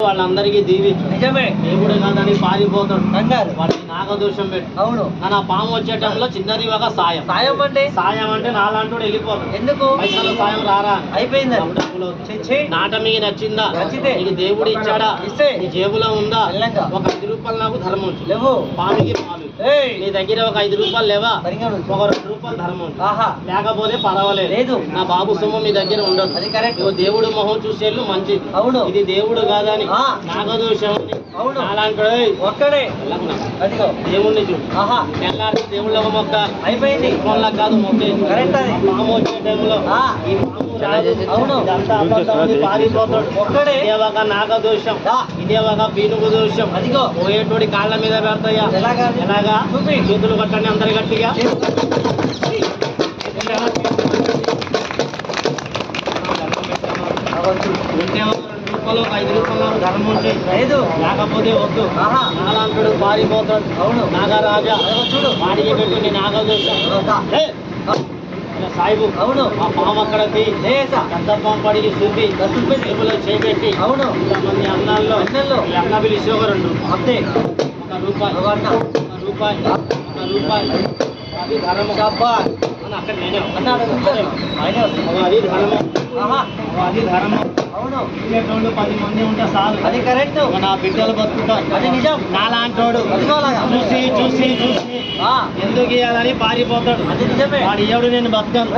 వాళ్ళందరికీ దీవించు. నిజమే. దేవుడు కాదని పారిపోతాడు కంగారు. వాడికి నాగదోషం పెట్టు. అవును. కానీ ఆ పాము వచ్చే టైంలో చిన్నది ఒక సాయం. సాయం అంటే సాయం అంటే నాలాంటి వెళ్ళిపోతాడు. ఎందుకు? పైసలు సాయం రారా అయిపోయింది. నాట మీకు నచ్చిందా? నచ్చితే నీకు దేవుడు ఇచ్చాడా? ఇస్తే నీ జేబులో ఉందా? తెల్లంగా. ఒక 5 రూపాయలు నాకు ధర్మం ఉంచు. లేవు. పాముకి పాలు. నీ దగ్గర ఒక 5 రూపాయలు లేవా? ఒక 2 రూపాయలు ధర్మం ఉంచు. ఆహా. లేకపోతే పర్వాలేదు. లేదు. నా బాబు సొమ్ము మీ దగ్గర ఉండదు. అది కరెక్ట్. దేవుడు మొహం చూసేళ్ళు మంచిది. అవును. ఇది దేవుడు కాదని ఆ. నాగదోషం. అవును. అలాంటి ఒక్కడే అదిగో దేవుణ్ణి చూడు. ఆహా. తెల్లారి దేవుళ్ళ ఒక మొక్క అయిపోయింది. ఫోన్లా కాదు మొక్కే. కరెక్ట్ అది. పాము వచ్చే టైంలో ఆ. ఈ పాము రాదు. అవును. ఇదంతా అబద్ధమని పారిపోతాడు. ఒక్కడే. ఇదే ఒక నాగదోషం. ఇదే ఒక పీనుగు దోషం. అదిగో పోయేటోడి కాళ్ళ మీద పెడతాయా? ఎలాగా? చూపి. చేతులు కట్టండి అందరి గట్టిగా. ఉంటే ఒక 2 రూపాయలు 5 రూపాయలు ధర్మం ఉంటాయి. లేదు. లేకపోతే వద్దు. ఆహా. నాలాంటుడు పారిపోతాడు. అవును. నాగరాజా చూడు. వాడికి పెట్టు నీ నాగదోషం. సాయిబు. అవును. ఆ పాము అక్కడ పెద్ద పాము పడికి చూపి టేబుల్లో చేపెట్టి. అవును. ఇంతమంది అన్నాల్లో ఈ అన్న పిలిచి ఒక 2 అంతే. 1 రూపాయి. 1 రూపాయి. 1 రూపాయి. అది ధర్మం. అని అక్కడ నేనే అన్నాడు. అది ధర్మం. ఆహా. అది ధర్మం. అవును. ఇచ్చేటోళ్ళు 10 మంది ఉంటే చాలు. అది కరెక్ట్. నా బిడ్డలు బతుకుతారు. అది నిజం. నాలాంటోడు చూసి చూసి చూసి ఆ. ఎందుకు ఇవ్వాలని పారిపోతాడు. అది నిజమే. వాడు ఎవడు నేను బతకను.